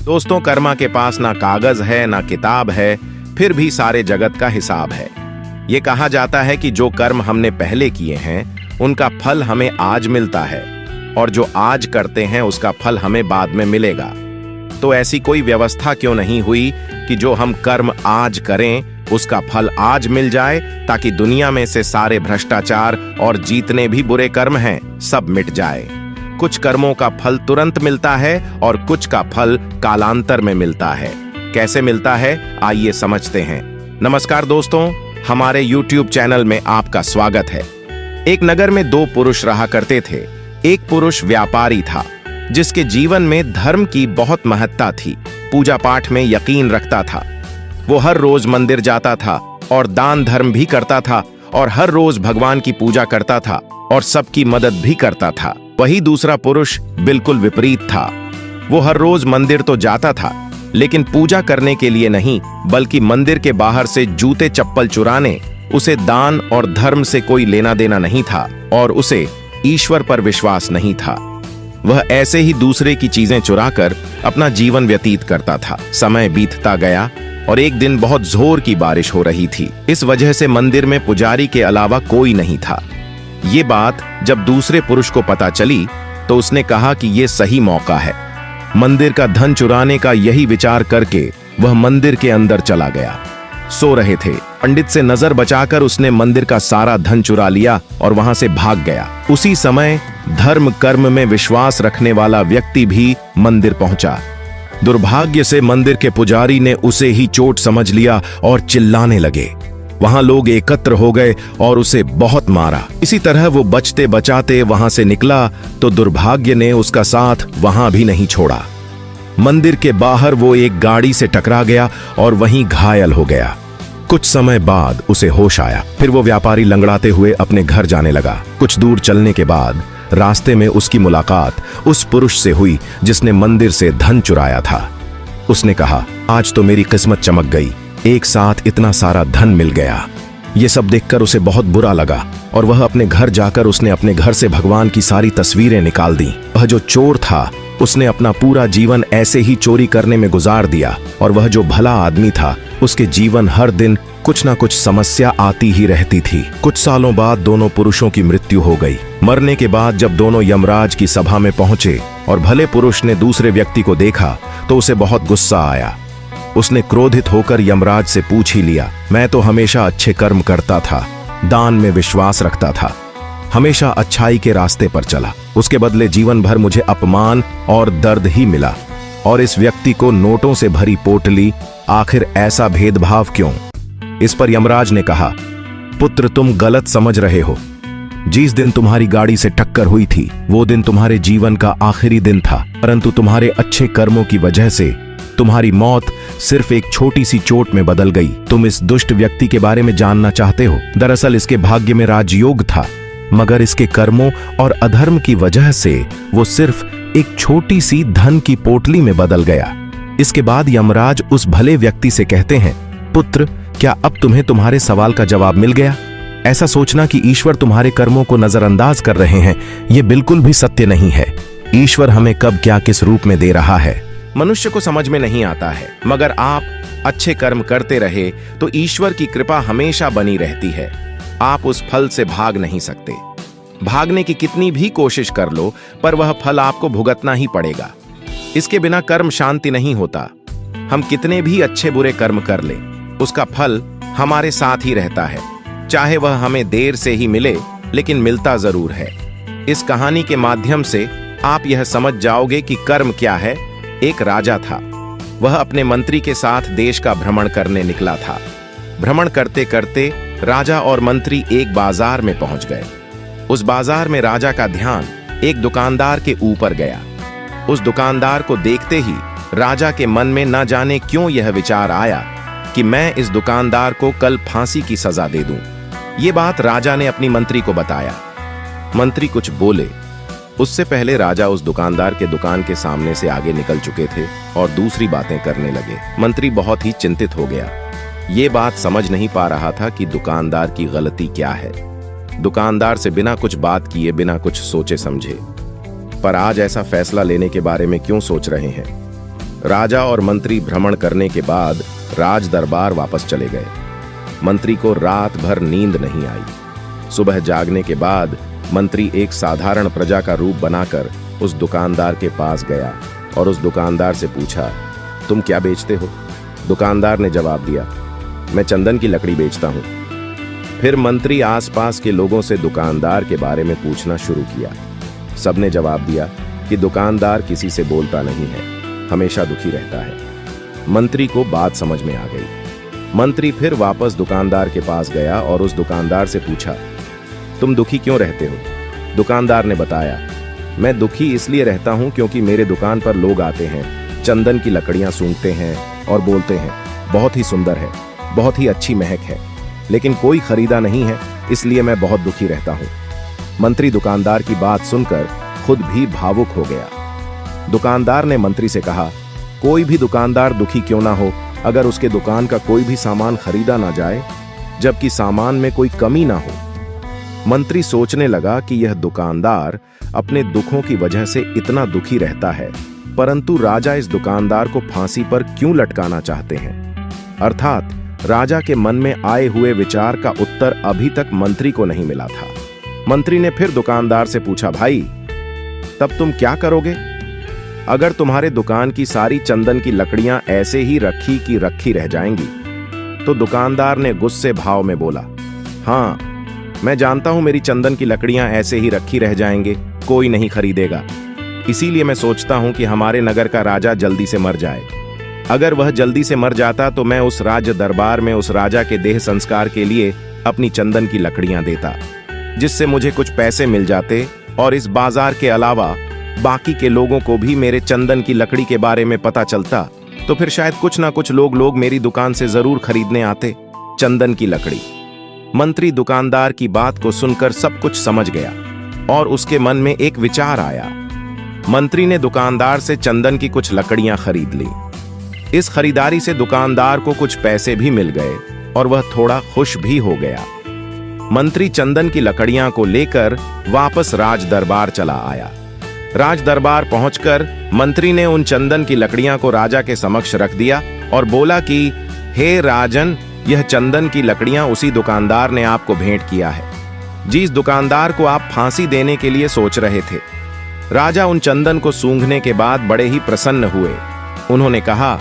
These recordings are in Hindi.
दोस्तों, कर्मा के पास ना कागज है ना किताब है, फिर भी सारे जगत का हिसाब है। ये कहा जाता है कि जो कर्म हमने पहले किए हैं उनका फल हमें आज मिलता है, और जो आज करते हैं उसका फल हमें बाद में मिलेगा। तो ऐसी कोई व्यवस्था क्यों नहीं हुई कि जो हम कर्म आज करें उसका फल आज मिल जाए, ताकि दुनिया में से सारे भ्रष्टाचार और जितने भी बुरे कर्म हैं सब मिट जाए। कुछ कर्मों का फल तुरंत मिलता है और कुछ का फल कालांतर में मिलता है। कैसे मिलता है, आइए समझते हैं। नमस्कार दोस्तों, हमारे YouTube चैनल में आपका स्वागत है। एक नगर में दो पुरुष रहा करते थे। एक पुरुष व्यापारी था जिसके जीवन में धर्म की बहुत महत्ता थी। पूजा पाठ में यकीन रखता था। वो हर रोज मंदिर जाता था और दान धर्म भी करता था, और हर रोज भगवान की पूजा करता था और सबकी मदद भी करता था। वही दूसरा पुरुष बिल्कुल विपरीत था। वो हर रोज मंदिर तो जाता था, लेकिन पूजा करने के लिए नहीं, बल्कि मंदिर के बाहर से जूते चप्पल चुराने। उसे दान और धर्म से कोई लेना देना नहीं था और उसे ईश्वर पर विश्वास नहीं था। वह ऐसे ही दूसरे की चीजें चुराकर अपना जीवन व्यतीत करता था। समय बीतता गया और एक दिन बहुत जोर की बारिश हो रही थी। इस वजह से मंदिर में पुजारी के अलावा कोई नहीं था। ये बात जब दूसरे पुरुष को पता चली तो उसने कहा कि ये सही मौका है। मंदिर का धन चुराने का यही विचार करके वह मंदिर के अंदर चला गया। सो रहे थे, पंडित से नजर बचाकर उसने मंदिर का सारा धन चुरा लिया और वहां से भाग गया। उसी समय धर्म कर्म में विश्वास रखने वाला व्यक्ति भी मंदिर पहुंचा। दुर्भाग्य से मंदिर के पुजारी ने उसे ही चोट समझ लिया और चिल्लाने लगे। वहां लोग एकत्र हो गए और उसे बहुत मारा। इसी तरह वो बचते बचाते वहां से निकला तो दुर्भाग्य ने उसका साथ वहां भी नहीं छोड़ा। मंदिर के बाहर वो एक गाड़ी से टकरा गया और वहीं घायल हो गया। कुछ समय बाद उसे होश आया। फिर वो व्यापारी लंगड़ाते हुए अपने घर जाने लगा। कुछ दूर चलने के बाद रास्ते में उसकी मुलाकात उस पुरुष से हुई जिसने मंदिर से धन चुराया था। उसने कहा, आज तो मेरी किस्मत चमक गई, एक साथ इतना सारा धन मिल गया। ये सब देखकर उसे बहुत बुरा लगा और वह अपने घर जाकर उसने अपने घर से भगवान की सारी तस्वीरें निकाल दी। वह जो चोर था उसने अपना पूरा जीवन ऐसे ही चोरी करने में गुजार दिया, और वह जो भला आदमी था उसके जीवन हर दिन कुछ ना कुछ समस्या आती ही रहती थी। कुछ सालों बाद दोनों पुरुषों की मृत्यु हो गई। मरने के बाद जब दोनों यमराज की सभा में पहुंचे और भले पुरुष ने दूसरे व्यक्ति को देखा तो उसे बहुत गुस्सा आया। उसने क्रोधित होकर यमराज से पूछ ही लिया, मैं तो हमेशा अच्छे कर्म करता था, दान में विश्वास रखता था, हमेशा अच्छाई के रास्ते पर चला। उसके बदले जीवन भर मुझे अपमान और दर्द ही मिला, और इस व्यक्ति को नोटों से भरी पोटली, आखिर ऐसा भेदभाव क्यों? इस पर यमराज ने कहा, पुत्र, तुम गलत समझ रहे हो। जिस दिन तुम्हारी गाड़ी से टक्कर हुई थी वो दिन तुम्हारे जीवन का आखिरी दिन था, परंतु तुम्हारे अच्छे कर्मों की वजह से तुम्हारी मौत सिर्फ एक छोटी सी चोट में बदल गई। तुम इस दुष्ट व्यक्ति के बारे में जानना चाहते हो? दरअसल इसके भाग्य में राजयोग था, मगर इसके कर्मों और अधर्म की वजह से वो सिर्फ एक छोटी सी धन की पोटली में बदल गया। इसके बाद यमराज उस भले व्यक्ति से कहते हैं, पुत्र, क्या अब तुम्हें तुम्हारे सवाल का जवाब मिल गया? ऐसा सोचना कि ईश्वर तुम्हारे कर्मों को नजरअंदाज कर रहे हैं, यह बिल्कुल भी सत्य नहीं है। ईश्वर हमें कब क्या किस रूप में दे रहा है मनुष्य को समझ में नहीं आता है, मगर आप अच्छे कर्म करते रहे तो ईश्वर की कृपा हमेशा बनी रहती है। आप उस फल से भाग नहीं सकते। भागने की कितनी भी कोशिश कर लो, पर वह फल आपको भुगतना ही पड़ेगा। इसके बिना कर्म शांति नहीं होता। हम कितने भी अच्छे बुरे कर्म कर लें, उसका फल हमारे साथ ही रहता है, चाहे वह हमें देर से ही मिले, लेकिन मिलता जरूर है। इस कहानी के माध्यम से आप यह समझ जाओगे कि कर्म क्या है। एक राजा था। वह अपने मंत्री के साथ देश का भ्रमण करने निकला था। भ्रमण करते करते राजा और मंत्री एक बाजार में पहुंच गए। उस बाजार में राजा का ध्यान एक दुकानदार के ऊपर गया। उस दुकानदार को देखते ही राजा के मन में न जाने क्यों यह विचार आया कि मैं इस दुकानदार को कल फांसी की सजा दे दूं। ये बात राजा ने अपनी मंत्री को बताया। मंत्री कुछ बोले, उससे पहले राजा उस दुकानदार के दुकान के सामने से आगे निकल चुके थे और दूसरी बातें करने लगे। मंत्री बहुत ही चिंतित हो गया। ये बात समझ नहीं पा रहा था कि दुकानदार की गलती क्या है। दुकानदार से बिना कुछ बात किए, बिना कुछ सोचे समझे, पर आज ऐसा फैसला लेने के बारे में क्यों सोच रहे हैं? राजा और मंत्री भ्रमण करने के बाद राज दरबार वापस चले गए। मंत्री को रात भर नींद नहीं आई। सुबह जागने के बाद मंत्री एक साधारण प्रजा का रूप बनाकर उस दुकानदार के पास गया और उस दुकानदार से पूछा, तुम क्या बेचते हो? दुकानदार ने जवाब दिया, मैं चंदन की लकड़ी बेचता हूं। फिर मंत्री आसपास के लोगों से दुकानदार के बारे में पूछना शुरू किया। सबने जवाब दिया कि दुकानदार किसी से बोलता नहीं है, हमेशा दुखी रहता है। मंत्री को बात समझ में आ गई। मंत्री फिर वापस दुकानदार के पास गया और उस दुकानदार से पूछा, तुम दुखी क्यों रहते हो? दुकानदार ने बताया, मैं दुखी इसलिए रहता हूं क्योंकि मेरे दुकान पर लोग आते हैं, चंदन की लकड़ियां सूंघते हैं और बोलते हैं, बहुत ही सुंदर है, बहुत ही अच्छी महक है, लेकिन कोई खरीदा नहीं है, इसलिए मैं बहुत दुखी रहता हूं। मंत्री दुकानदार की बात सुनकर खुद भी भावुक हो गया। दुकानदार ने मंत्री से कहा, कोई भी दुकानदार दुखी क्यों ना हो अगर उसके दुकान का कोई भी सामान खरीदा ना जाए, जबकि सामान में कोई कमी ना हो। मंत्री सोचने लगा कि यह दुकानदार अपने दुखों की वजह से इतना दुखी रहता है, परंतु राजा इस दुकानदार को फांसी पर क्यों लटकाना चाहते हैं? अर्थात राजा के मन में आए हुए विचार का उत्तर अभी तक मंत्री को नहीं मिला था। मंत्री ने फिर दुकानदार से पूछा, भाई तब तुम क्या करोगे अगर तुम्हारे दुकान की सारी चंदन की लकड़ियां ऐसे ही रखी की रखी रह जाएंगी? तो दुकानदार ने गुस्से भाव में बोला, हाँ मैं जानता हूं मेरी चंदन की लकड़ियां ऐसे ही रखी रह जाएंगे, कोई नहीं खरीदेगा। इसीलिए मैं सोचता हूं कि हमारे नगर का राजा जल्दी से मर जाए। अगर वह जल्दी से मर जाता तो मैं उस राज दरबार में उस राजा के देह संस्कार के लिए अपनी चंदन की लकड़ियां देता, जिससे मुझे कुछ पैसे मिल जाते और इस बाजार के अलावा बाकी के लोगों को भी मेरे चंदन की लकड़ी के बारे में पता चलता, तो फिर शायद कुछ ना कुछ लोग मेरी दुकान से जरूर खरीदने आते चंदन की लकड़ी। मंत्री दुकानदार की बात को सुनकर सब कुछ समझ गया और उसके मन में एक विचार आया। मंत्री ने दुकानदार से चंदन की कुछ लकड़ियां खरीद ली। इस खरीदारी से दुकानदार को कुछ पैसे भी मिल गए और वह थोड़ा खुश भी हो गया। मंत्री चंदन की लकड़ियां को लेकर वापस राज दरबार चला आया। राज दरबार पहुंचकर मंत्री ने उन चंदन की लकड़ियां को राजा के समक्ष रख दिया और बोला कि हे राजन, यह चंदन की लकड़ियां उसी दुकानदार ने आपको भेंट किया है, जिस दुकानदार को आप फांसी देने के लिए सोच रहे थे। राजा उन चंदन को सूंघने के बाद बड़े ही प्रसन्न हुए। उन्होंने कहा,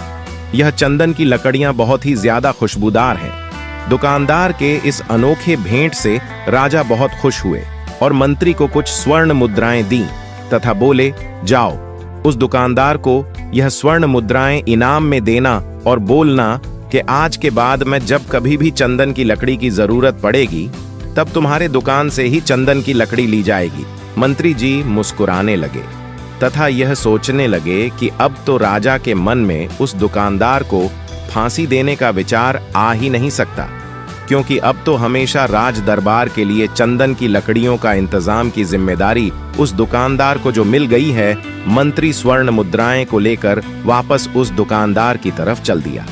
यह चंदन की लकड़ियां बहुत ही ज्यादा खुशबूदार हैं। दुकानदार के इस अनोखे भेंट से राजा बहुत खुश हुए और मंत्री को कुछ स्वर्ण मुद्राएं दी तथा बोले, जाओ उस दुकानदार को यह स्वर्ण मुद्राएं इनाम में देना और बोलना कि आज के बाद मैं जब कभी भी चंदन की लकड़ी की जरूरत पड़ेगी तब तुम्हारे दुकान से ही चंदन की लकड़ी ली जाएगी। मंत्री जी मुस्कुराने लगे तथा यह सोचने लगे कि अब तो राजा के मन में उस दुकानदार को फांसी देने का विचार आ ही नहीं सकता, क्योंकि अब तो हमेशा राज दरबार के लिए चंदन की लकड़ियों का इंतजाम की जिम्मेदारी उस दुकानदार को जो मिल गई है। मंत्री स्वर्ण मुद्राएं को लेकर वापस उस दुकानदार की तरफ चल दिया।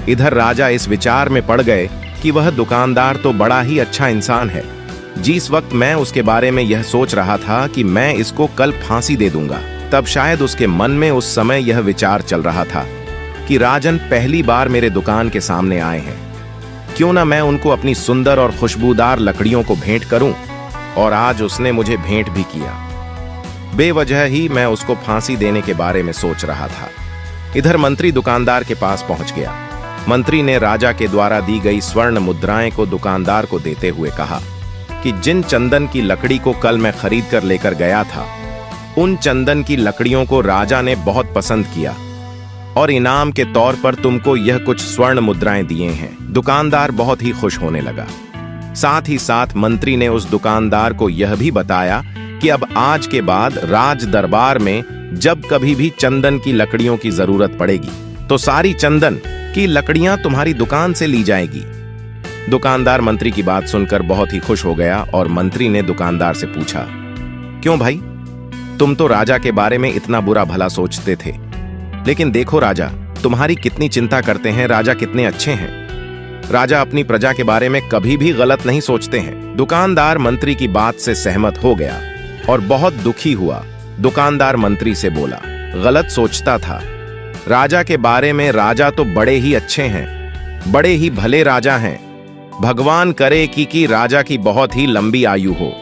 इधर राजा इस विचार में पड़ गए कि वह दुकानदार तो बड़ा ही अच्छा इंसान है। जिस वक्त मैं उसके बारे में यह सोच रहा था कि मैं इसको कल फांसी दे दूंगा, तब शायद उसके मन में उस समय यह विचार चल रहा था कि राजन पहली बार मेरे दुकान के सामने आए हैं, क्यों ना मैं उनको अपनी सुंदर और खुशबूदार लकड़ियों को भेंट करूं। और आज उसने मुझे भेंट भी किया। बेवजह ही मैं उसको फांसी देने के बारे में सोच रहा था। इधर मंत्री दुकानदार के पास पहुंच गया। मंत्री ने राजा के द्वारा दी गई स्वर्ण मुद्राएं को दुकानदार को देते हुए कहा कि जिन चंदन की लकड़ी को कल मैं खरीद कर लेकर गया था, उन चंदन की लकड़ियों को राजा ने बहुत पसंद किया और इनाम के तौर पर तुमको यह कुछ स्वर्ण मुद्राएं दिए हैं। दुकानदार बहुत ही खुश होने लगा। साथ ही साथ मंत्री ने उस दुकानदार को यह भी बताया कि अब आज के बाद राज दरबार में जब कभी भी चंदन की लकड़ियों की जरूरत पड़ेगी तो सारी चंदन की लकड़ियां तुम्हारी दुकान से ली जाएगी। दुकानदार मंत्री की बात सुनकर बहुत ही खुश हो गया और मंत्री ने दुकानदार से पूछा, क्यों भाई, तुम तो राजा के बारे में इतना बुरा भला सोचते थे, लेकिन देखो राजा तुम्हारी कितनी चिंता करते हैं, राजा कितने अच्छे हैं। राजा अपनी प्रजा के बारे में कभी भी गलत नहीं सोचते हैं। दुकानदार मंत्री की बात से सहमत हो गया और बहुत दुखी हुआ। दुकानदार मंत्री से बोला, गलत सोचता था, राजा के बारे में, राजा तो बड़े ही अच्छे हैं, बड़े ही भले राजा हैं। भगवान करे कि राजा की बहुत ही लंबी आयु हो।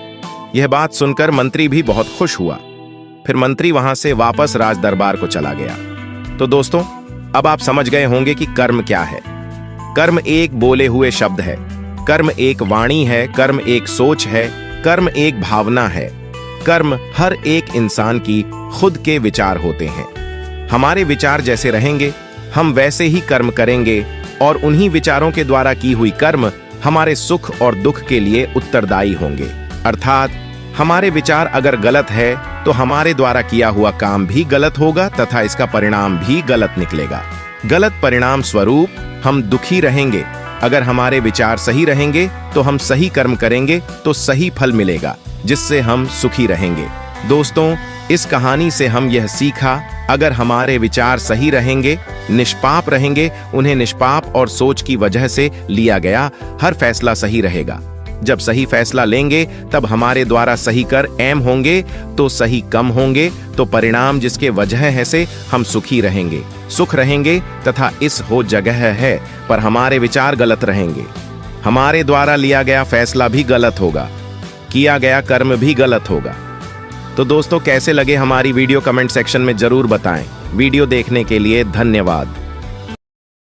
यह बात सुनकर मंत्री भी बहुत खुश हुआ। फिर मंत्री वहां से वापस राज दरबार को चला गया। तो दोस्तों, अब आप समझ गए होंगे कि कर्म क्या है। कर्म एक बोले हुए शब्द है, कर्म एक वाणी है, कर्म एक सोच है, कर्म एक भावना है। कर्म हर एक इंसान की खुद के विचार होते हैं। हमारे विचार जैसे रहेंगे, हम वैसे ही कर्म करेंगे और उन्हीं विचारों के द्वारा की हुई कर्म हमारे सुख और दुख के लिए उत्तरदायी होंगे। अर्थात हमारे विचार अगर गलत है तो हमारे द्वारा किया हुआ काम भी गलत होगा तथा इसका परिणाम भी गलत निकलेगा। गलत परिणाम स्वरूप हम दुखी रहेंगे। अगर हमारे विचार सही रहेंगे तो हम सही कर्म करेंगे तो सही फल मिलेगा, जिससे हम सुखी रहेंगे। दोस्तों, इस कहानी से हम यह सीखा, अगर हमारे विचार सही रहेंगे, निष्पाप रहेंगे, उन्हें निष्पाप और सोच की वजह से लिया गया हर फैसला सही रहेगा। जब सही फैसला लेंगे तब हमारे द्वारा सही कर एम होंगे तो सही कम होंगे, तो परिणाम जिसके वजह है से हम सुखी रहेंगे, सुख रहेंगे तथा इस हो जगह है। पर हमारे विचार गलत रहेंगे, हमारे द्वारा लिया गया फैसला भी गलत होगा, किया गया कर्म भी गलत होगा। तो दोस्तों, कैसे लगे हमारी वीडियो कमेंट सेक्शन में जरूर बताएं। वीडियो देखने के लिए धन्यवाद।